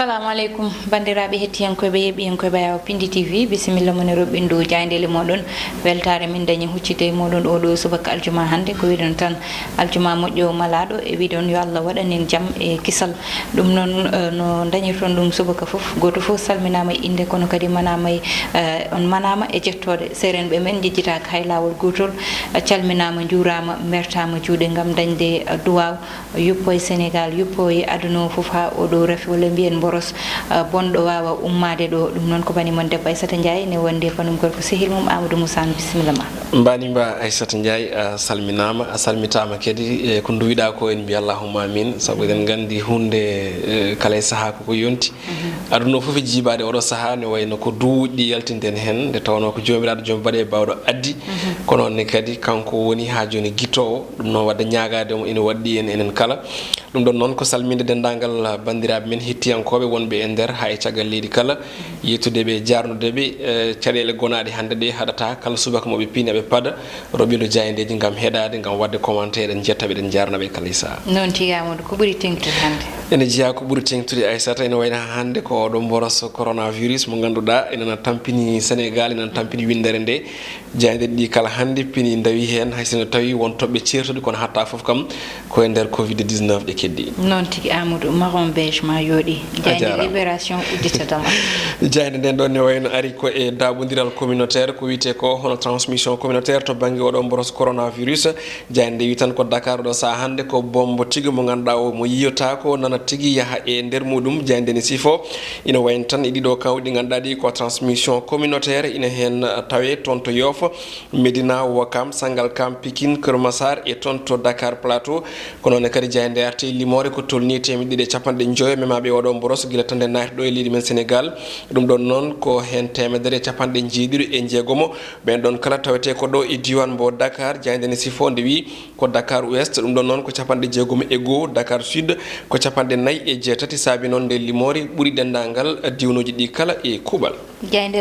Assalamu alaikum bandiraɓe hettiyankoɓe yeɓiyankoɓe bayaw Piindi TV bisimilla mon e roɓɓindu jayndele moɗon weltare min dañi huccide moɗon oɗo subaka aljuma hande ko wiɗon tan aljuma moƴƴo malaɗo e wiɗon yo Allah waɗanen jaam e kisal ɗum noon no dañirton ɗum subaka foof goto foof salminama e inde kono kadi manama on manama e jettode serenɓe men jejjitaka hay lawol gotol calminama jurama mertama juuɗe gam dañde duwaw yuppo e Sénégal yuppo e aduna o foof ha oɗo rafi walla mbiyen boros bonɗo wawa ummade ɗo ɗum noon ko bani mon debbo Aissata Ndiaye ne wonde banum gorko sehil mum Amadou Moussa bisimilla ma mbanimba Aissata Ndiaye a salminama a salmitama kadi ko duwiɗa ko en mbiya allahumma amin saabu eɗen gandi hunde kala e saaha koko yonti aduna foof e jibade oɗo saaha ne wayno ko duuɗi yaltinten hen nde tawno ko jomiraɗo joom baɗe bawɗo addi kono onne kadi kanko woni ha joni guittowo ɗum noon wadde ñagademo ina waɗɗi en enen kala ɗum ɗon noon ko salminde dendagal bandiraɓe men hettiyankoɓe wonɓe e nder ha e caggal leydi kala yettudeɓe jarnudeɓe caɗele gonaɗe hande ɗe haɗata kala subaka moɓe piini eɓe paada roɓindo jayendeji gam heɗade gam wadde commentaire en jettaɓe ɗen jarnaɓe kala e saaha noon tigamoɗo ko ɓuuri tengtude hande ene jeeya ko ɓuuri tengtude Aissata ene wayno hande ko ɗo boros coronavirus mo ganduɗa enena tampini Sénégal enena tampini windere nde jayde ɗi kala hande piini dawi hen haysino tawi won toɓɓe certude kono hatta foof kam koye nder covid 19 ɗe keddi noon tigui Amadou marron beige ma yooɗi jayde libération udditadama jayde nden ɗon ne wayno ari ko e daɓodiral communautaire ko wiyete ko hono transmission communautaire to banggue oɗo boros coronavirus jayde nde wi tan ko Dakar ɗo sa hande ko bombo tigui mo ganduɗa o mo yiyota ko nana tigui yaaha e nder muɗum jayde ne sifo ina wayno tan e ɗiɗo kawɗi ganduɗa ɗi ko transmission communautaire ina hen tawe toon to Yoff Médina Ouakam Sangalkam Pikine Keur Massar e toon to Dakar Plateau kono ne kadi jayde arte limore ko tolni temedde ɗiɗi e capanɗe joyi memaɓe oɗo boros guila tan nde naati ɗo e leydi men Sénégal ɗum ɗon noon ko hen temedere capanɗe jeeɗiɗi e jeegomo ɓen ɗon kala tawete ko ɗo e diwan mbo Dakar jayde ne sifo nde wi ko Dakar Ouest ɗum ɗon noon ko capanɗe jeegomo e goho Dakar Sud ko capanɗe nayyi e jeetati saabi noon nde limore ɓuuri dendagal diwnoji ɗi kala e kuuɓal jayde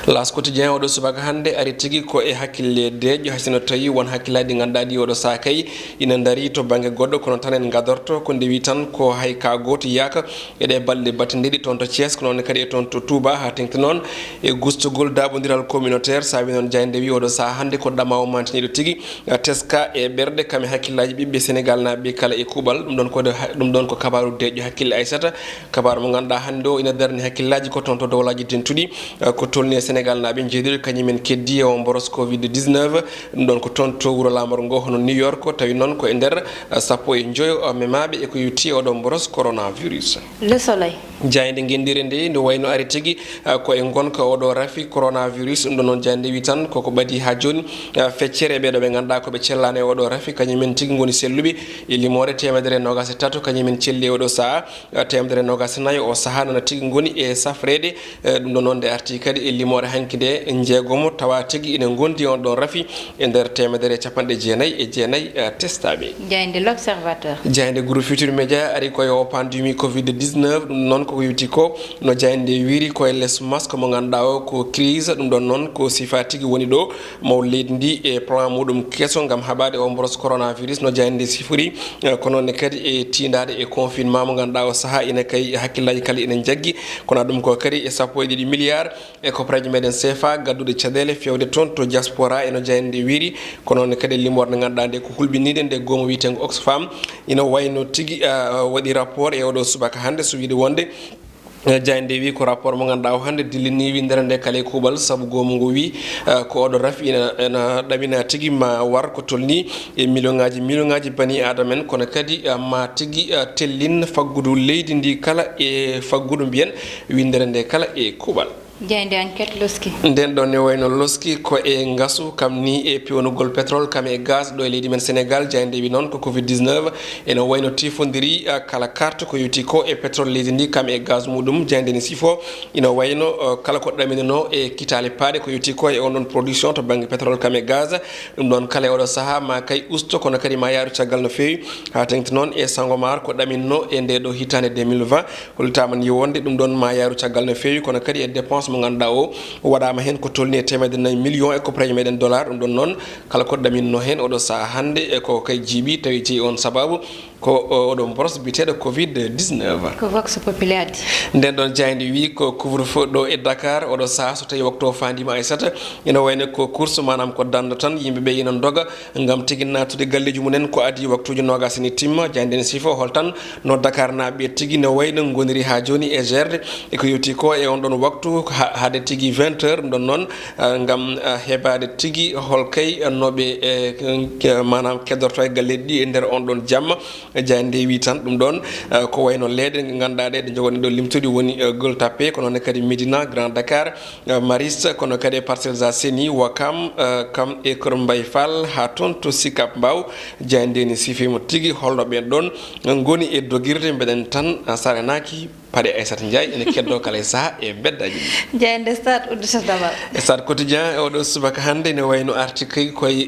las quotidien oɗo subaka hande ari tigui ko e hakkille deƴƴo haysino tawi won hakkillaji ɗi ganduɗa ɗi oɗo saha kay ina daari to banggue goɗɗo kono tan en gadorto ko ndewi tan ko hay ka goto yaka eɗe balɗe batte ndeɗi toon to Thiès ko noon kadi e toon to Touba ha tengti noon e gustugol daɓodiral communautaire saabi noon jayde wi oɗo saha hande ko ɗama o mantiniɗo tigui teska e ɓerɗe kame hakkillaji ɓiɓɓe Sénégal naɓe kala e kuuɓal ɗum ɗon ko kabaru deƴƴo hakkille Aissata kabaru mo ganduɗa hande o ina darni hakkillaji ko toon to dowlaji tentuɗi ko tolni e Sénégal naɓe jeeɗiɗo kañumen keddi e o boros covid 19 ɗum ɗon ko toon to wuuro lamor ngo hono New York tawi noon ko e nder sappo e joyo memaɓe eko yetti oɗon boros coronavirus Le Soleil jayde guendire nde nde wayno ari tigui ko e gonka oɗo rafi coronavirus ɗum ɗon noon jayde wi tan koko ɓaadi ha joni feccere ɓeɗo ɓe ganduɗa koɓe cellani e oɗo rafi kañumen tigui goni selluɓe e limore temedere nogas e tato kañumen celli e oɗo saaha temedere nogas e nayyi o saaha nana tigui goni e safrede ɗum ɗon noon nde arti kadi e limore hanki nde jeegomo tawa tigui ina gondi on ɗon rafi e nder temedere capanɗe jeenayyi e jeenayyi testaɓe jayde l'observateur jayde groupe futur média ari koye o pandémie covid 19 ɗum noon koko yewti ko no jayde wiiri koye less masque mo ganduɗa o ko crise ɗum ɗon noon ko sifa tigui woni ɗo maw leydi ndi e plan muɗum kesso gam haɓade o boros coronavirus no jayde sifori ko noonne kadi e tindade e confinement mo ganduɗa o saaha ina kay hakkillaji kala ina jaggui kono ɗum ko kadi e sappo e ɗiɗi milliards e copraji meɗen CFA gaddude caɗele fewde toon to diaspora eno jayde wiiri ko noonne kadi limor nde ganduɗa nde ko hulɓinide nde gomo wiyetego Oxfam ina wayno tigui waɗi rapport e oɗo subaka hande so wiide wonde jayde wi ko rapport mo ganduɗa o hande dillini windere nde kala e kuuɓal saabu gomo ngo wi ko oɗo rafi ena ɗamina tigui ma war ko tolni e million ngaji bani adama en kono kadi ma tigui tellin faggudu leydi ndi kala e faggudu mbiyen windere nde kala e kuuɓal jayde enquête loski nden ɗon ne wayno loski ko e gasu kam ni e pewnugol pétrole kam e gaz ɗo e leydi men Sénégal jayde wi noon ko covid 19 ene wayno tifodiri kala carte ko yewti ko e pétrole leydi ndi kam e gaz muɗum jayde ne sifo ina wayno kala ko ɗaminino e kitale paaɗe ko yewti ko e on ɗon production to banggue pétrole kam e gaz ɗum ɗon kala e oɗo saaha ma kay usto kono kadi ma yaaru caggal no fewi ha tengti noon e Sangomar ko ɗaminno e nde ɗo hitande 2020 holitama ni wonde ɗum ɗon ma yaaru caggal no fewi kono kadi e dépense mo ganduɗa o waɗama hen ko tolni e temedde 4 millions e ko praji meɗen dollar ɗum ɗon noon kala ko ɗaminno hen oɗo saaha hande e ko kay jiiɓi tawi jeeyi on sababu ko oɗon boros biteɗo covid-19 ko vox populi addi nden ɗon jayndi wi ko couvre-feu ɗo e Dakar oɗo saha so tawi waktu o fandima Aissata ina wayno ko course manam ko danda tan yimɓeɓe ina doga gam tigui natude galleji mumen ko adi waktuji nogas ni timma jaynden sifo hol tan no Dakar naɓe tigui no wayno goniri ha joni e gerde eko yetti ko e on ɗon waktu haade tigui 20 heures ɗum ɗon noon gam heɓade tigui hol kay noɓe manam keddorto e galleji ɗi e nder on ɗon jamma jayande wi tan ɗum ɗon ko wayno leɗe ganduɗa ɗe ɗe jogoni ɗo limtude woni Gueule Tapée kono ne kadi Médina Grand Dakar Mariste kono kadi Parcelles Assainies Ouakam kam e Kër Mbaye Fall ha toon to Sicap Mbao jayande ni sifima tigui holno ɓen ɗon goni e dogirde mbeɗen tan sarenaki paɗe Aissata Ndiaye ene keddo kala saha e beddaji jeyande stade udditata stade quotidien oɗo subaka hande ne wayno article koye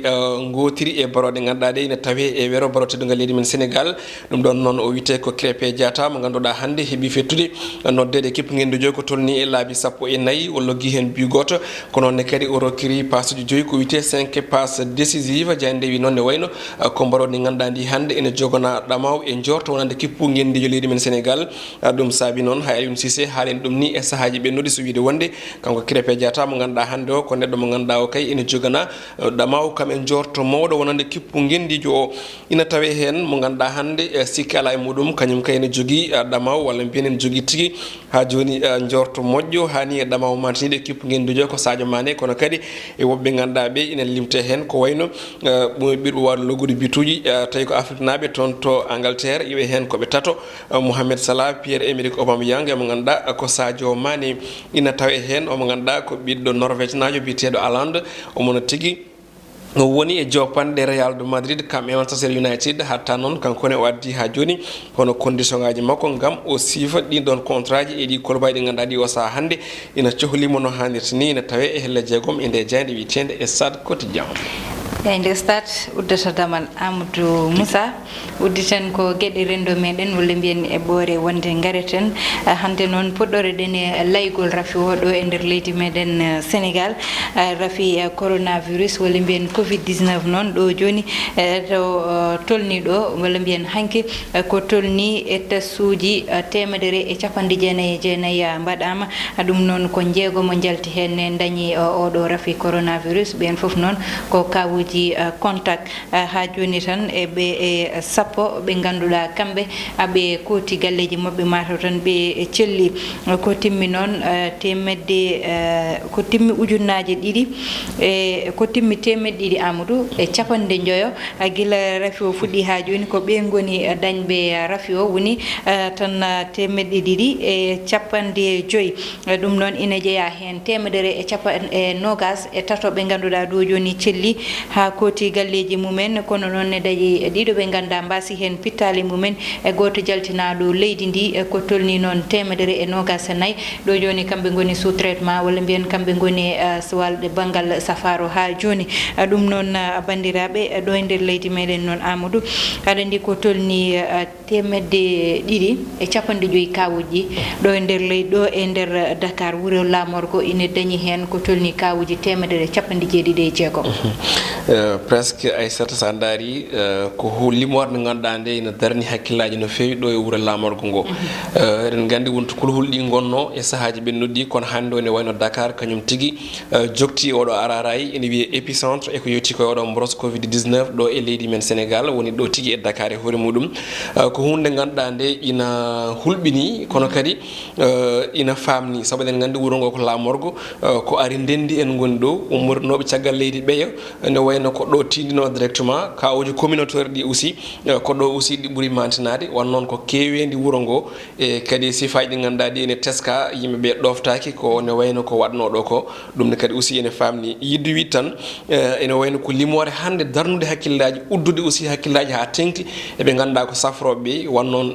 gotiri e baroɗe ganduɗa ɗe ene tawe e wero baroteɗo leydi men Sénégal ɗum ɗon noon o wiyete ko Krépin Diatta mo ganduɗa hande heeɓi fettude noddede équipe ngendu joyi ko tolni e laabi 14 o logui hen but goto ko noonne kadi o rokkiri passe uji joyi ko wiyete 5 passe décisive jayande wi noon ne wayno ko baroɗe ganduɗa ndi hande ene jogona ɗamaw e jorto wonande kippu ngendijo leydi men Sénégal ɗum saabi noon hay Aliou Cissé haalen ɗum ni e sahaji ɓennuɗi so wiide wonde kanko Krépin Diatta mo ganduɗa hande o ko neɗɗo mo ganduɗa o kay ene jogana ɗamaw kam en jorto mawɗo wonande kippu ngendijo o ina tawe hen mo ganduɗa hande sikki ala e muɗum kañum kay ene jogui ɗamaw walla mbiyen ene jogui tigui ha joni jorto moƴƴo hani e ɗamaw mantinide kippu ngendijo ko Sadio Mané kono kadi e woɓɓe ganduɗa ɓe ina limte hen ko wayno ɓiɗo waɗa loggude bituji tawi ko Afrique naɓe toon to Angleterre iwe hen koɓe tato Mohamed Salah Pierre-Emerick Aubameyang mo ganduɗa ko Sadio Mané ina tawe hen omo ganduɗa ko ɓiɗɗo Norvège najo biteɗo Haaland omono tigui woni e jopanɗe Real de Madrid kam e Manchester United hatta noon kankone o addi ha joni hono condition ngaji makko gam o siifa ɗin ɗon contrat ji e ɗi kolobaji ɗi ganduɗa ɗi o saha hande ina cohlimo no hannirta ni ina tawe e helle jeegom e nde jayde witende e stade quotidien eyde stade uddata damal Amadou Moussa udditen ko gueɗe rendo meɗen walla mbiyen e ɓoore wonde gareten hande noon puɗɗore ɗen e laygol rafi o ɗo e nder leydi meɗen Sénégal rafi coronavirus walla mbiyen covid-19 noon ɗo joni to tolni ɗo walla mbiyen hanki ko tolni e tasuji 199 mbaɗama ɗum noon ko jeegomo jalti hen dañi oɗo rafi coronavirus ɓen foof noon ko kawuji contact ha joni tan e ɓe e sappo ɓe ganduɗa kamɓe aɓe kooti galleji mabɓe mataw tan ɓe celli ko timmi noon ko timmi ujunnaje ɗiɗi e ko timmi temedde ɗiɗi Amadou e capanɗe joyo guila rafi o fuɗɗi ha joni ko ɓe goni dañɓe rafi o woni tan temedde ɗiɗi e capanɗe joyyi ɗum noon ina jeeya hen temedere e capanɗe nogas e tato ɓe ganduɗa ɗo joni celli ha kooti galleji mumen kono noon ne dañi ɗiɗo ɓe ganda mbasi hen pittali mumen e goto jaltinaɗo leydi ndi ko tolni noon 124 ɗo joni kamɓe goni sous traitement walla mbiyen kamɓe goni walde banggal safaro ha joni ɗum noon bandiraɓe ɗo e nder leydi meɗen noon Amadou aɗa andi ko tolni 150 kawuji ɗo e nder leydi ɗo e nder Dakar wuuro lamorgo ina dañi hen ko tolni kawuji 176 presque Aissata sa daari ko limore nde ganduɗa nde ina darni hakkillaji no fewi ɗo e wuuro lamorgo ngo eɗen gandi wonto kulhul ɗi gonno e sahaji ɓennuɗi kono hande o ne wayno Dakar kañum tigui jokti oɗo ararayi ene wiye épicentre eko yetti koye oɗo mboros covid-19 ɗo e leydi men Sénégal woni ɗo tigui e Dakar e hoore muɗum ko hunde ganduɗa nde ina hulɓini kono kadi ina famni saabu eɗen gandi wuuro ngo ko lamorgo ko ari ndendi en goni ɗo ummornoɓe caggal leydi ɓeeyo ne wayno ko ɗo tindino directement kawuji communautaire ɗi aussi ko ɗo aussi ɗi ɓuuri mantinade won noon ko kewendi wuuro ngo e kadi sifaji ɗi ganduɗa ɗi ene teska yimɓeɓe ɗoftaki ko ne wayno ko waɗno ɗo ko ɗum ne kadi aussi ene famni yidde wi tan ene wayno ko limore hande darnude hakkillaji uddude aussi hakkillaji ha tengti eɓe ganduɗa ko safroɓe bi wonnon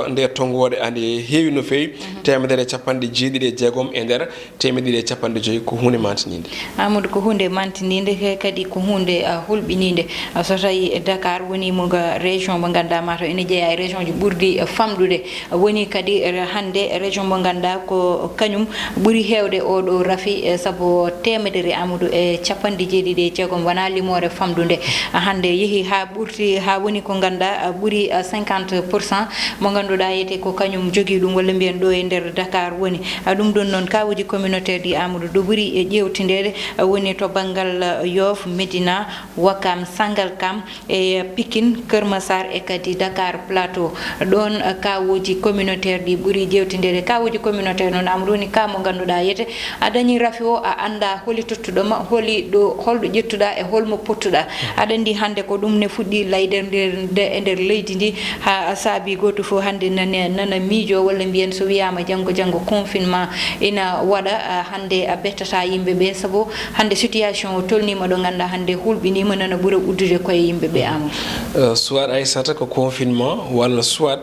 nder tongode ande heewi no feewi temedere capanɗe jeeɗiɗi e jeegom e nder temedere capanɗe joyi ko hunde mantininde Amadou ko hunde mantininde kadi ko hunde hulɓininde so tawi Dakar woni mo région mo ganduɗa mataw ene jeeya e région ji ɓurdi famɗude woni kadi hande région mo ganduɗa ko kañum ɓuuri hewde oɗo rafi saabu temedere Amadou e capanɗe jeeɗiɗi e jeegom wona limore famɗude hande yeehi ha ɓurti ha woni ko ganduɗa ɓuuri 50% mo ganduɗa yete ko kañum jogui ɗum walla mbiyen ɗo e nder Dakar woni ɗum ɗon noon kawuji communautaire ɗi Amadou ɗo ɓuuri e ƴewtidede woni to banggal Yoff Médina Ouakam Sangalkam e Pikine Keur Massar e kadi Dakar Plateau ɗon kawuji communautaire ɗi ɓuuri ƴewtidede kawuji communautaire noon Amadou woni ka mo ganduɗa yete a dañi rafi o a anda holi tottuɗoma holɗo ƴettuɗa e holmo pottuɗa aɗa andi hande ko ɗum ne fuɗɗi layde e nder leydi ndi ha saabi goto fof hande nana miijo walla mbiyen so wiyama janggo confinement ina waɗa hande a bettata yimɓeɓe saabu hande situation o tolnima ɗo ganduɗa hande hulɓinima nana ɓuura uddude koye yimɓeɓe Amadou soit Aissata ko confinement walla soit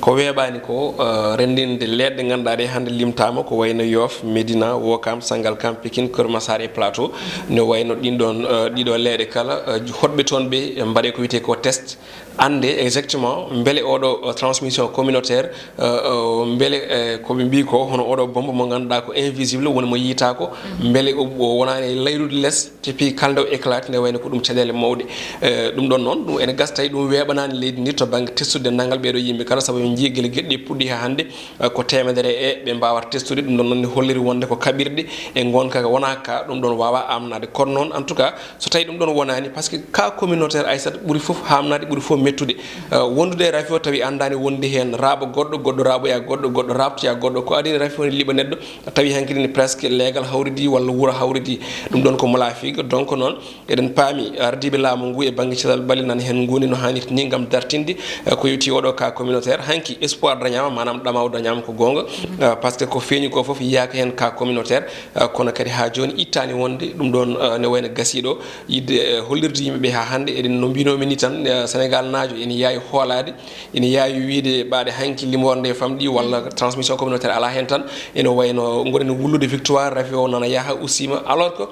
ko weeɓani ko rendinde leɗɗe ganduɗa ɗe hande limtama ko wayno Yoff Médina Ouakam Sangalkam Pikine Keur Massar e Plateau ne wayno ɗiɗo leɗɗe kala hoɗɓe toon ɓe mbaɗe ko wiyete ko test ande exactement beele oɗo transmission communautaire beele koɓe mbi ko hono oɗo bomba mo ganduɗa ko invisible woni mo yitako beele o wonani layrude less tepi kalde o éclate nde wayno ko ɗum caɗele mawɗe ɗum ɗon noon ɗum ene gasa tawi ɗum weeɓanani leydi ndi to banggue testude naggal ɓeɗo yimɓe kala saabu en jii guele gueɗɗe puɗɗi ha hande ko temedere e ɓe mbawata testude ɗum ɗon noon ne holliri wonde ko kaɓirɗe e gonka wona ka ɗum ɗon wawa amnade kono noon en tout cas so tawi ɗum ɗon wonani par ce que cas communautaire Aissata ɓuuri foof hamnade ɓuuri foof mettude wondude e rafi o tawi andani wondi hen raaɓa goɗɗo raaɓoya goɗɗo rabtoya goɗɗo ko adini rafi o ne liiɓa neɗɗo tawi hankkadine presque légal hawridi walla wuuro hawridi ɗum ɗon ko mala figa donc noon eɗen paami ardiɓe laamu ngu e banggue calal baali nana hen goni no hannirta ni gam dartinde ko yewti oɗo cas communautaire hanki espoir dañama manam ɗamaw dañama ko gonga par ce que ko feeñi ko foof yiyaka hen cas communautaire kono kadi ha joni ittani wonde ɗum ɗon ne wayno gasiɗo yidde hollirde yimɓeɓe ha hande eɗen no mbinomi ni tan Sénégal naajo ene yaawi hoolade ene yaawi wiide ɓaade hanki limorde nde famɗi walla transmission communautaire ala hen tan ene wayno goɗen wullude victoire rafi o nana yaaha usima alors que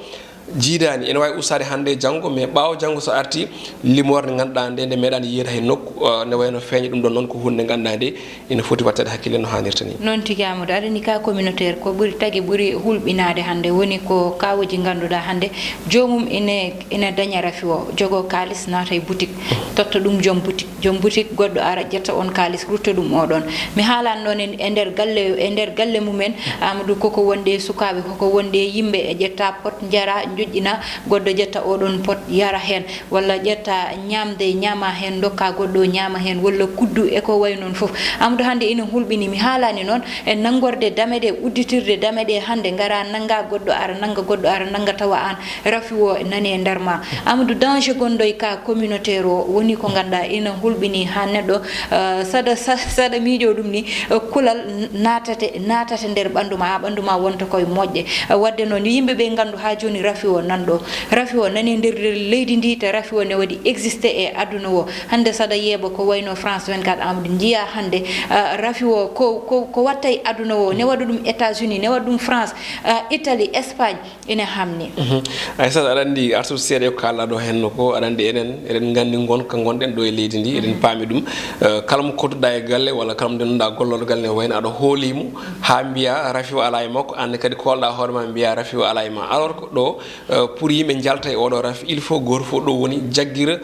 jiidani ene wawi ustade hande janggo mais ɓaawo janggo so arti limorde nde ganduɗa nde meeɗani yiyata hen nokku ne wayno feeña ɗum ɗon noon ko hunde ganduɗa nde ene foti wattede hakkille no hannirta ni noon tigui Amadou aɗani cas communautaire ko ɓuuri tagui ɓuuri hulɓinade hande woni ko kawuji ganduɗa hande jomum ene daña rafi o jogo kalis naata e boutique totta ɗum joom boutique goɗɗo ara ƴetta on kalis rutta ɗum oɗon mi haalani ɗon e nder galle mumen Amadou koko wonde sukaɓe koko wonde yimɓe e ƴetta pot jara joƴƴina goɗɗo ƴetta oɗon pot yara hen walla ƴetta ñamde ñama hen dokka goɗɗo ñama hen walla kuddu e ko way noon foof Amadou hande ina hulɓini mi haalani noon e nangorde dame ɗe udditirde dame ɗe hande gara nanga goɗɗo ara nanga tawa an rafi o nani e nder ma Amadou danger gonɗo e cas communautaire o woni ko ganduɗa ina hulɓini ha neɗɗo saɗa miijo ɗum ni kulal natate nder ɓanduma ha ɓanduma wonta koye moƴƴe wadde noon yimɓeɓe gandu ha joni rafi o nanɗo rafi o nani nder leydi ndi te rafi o ne waɗi existé e aduna o hande saɗa yeeɓa ko wayno France 24 Amadou jiiya hande rafi o ko watta e aduna o ne waɗa ɗum États-Unis ne waɗa ɗum France Italie Espagne ene hamni Aissata aɗa andi arsude seeɗa ko kalɗa ɗo henno ko aɗa andi eɗen gandi gonka gonɗen ɗo e leydi ndi eɗen paami ɗum kala mo kodduɗa e galle walla kala mo denduɗa golloɗo galle ne wayno aɗa hoolimo ha mbiya rafi o ala e makko ande kadi kolɗa hoorema mbiya rafi o ala e ma alors que ɗo pour yimɓe jalta e oɗo rafi il faut goto fof ɗo woni jagguira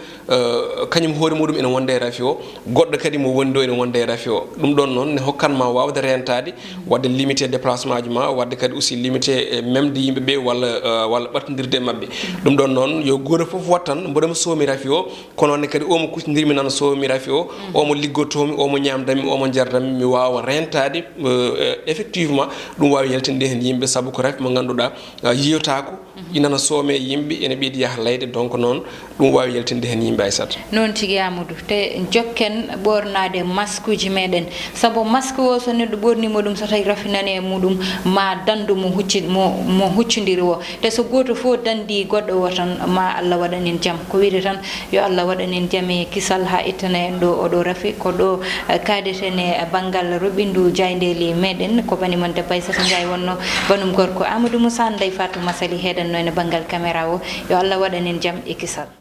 kañum hoore muɗum ene wonde e rafi o goɗɗo kadi mo woni ɗo ene wonde e rafi o ɗum ɗon noon ne hokkanma wawde rentade wadde limité déplacement ji ma wadde kadi aussi limité memde yimɓeɓe walla ɓattodirde e mabɓe ɗum ɗon noon yo goto fof wattan mboɗomo soomi rafi o kono ne kadi omo kuccodirmi nana soomi rafi o omo liggotomi omo ñamdami omo jardami mi wawa rentade effectivement ɗum wawi yaltinde hen yimɓe saabu ko rafi mo ganduɗa yiyotako inana soome yimɓe ene ɓiidi yaha layde donc noon ɗum wawi yaltinde hen yimɓe Aissata noon tigi Amadou te jokken ɓornade masque uji meɗen saabu masque o so neɗɗo ɓornimo ɗum so tawi rafinani e muɗum ma dandu mo huccodiri o te so goto fof dandi goɗɗo o tan ma Allah waɗanen jaam ko wiide tan yo Allah waɗanen jaam e kisal ha ittana en ɗo oɗo rafi ko ɗo kadeten e banggal roɓindu jayndeli meɗen ko baniman debbo Aissata Ndiaye wonno banum gorko Amadou Moussa Ndeye Fatou Massaly heɗanno ene banggal caméra o yo Allah waɗanen jaam e kisal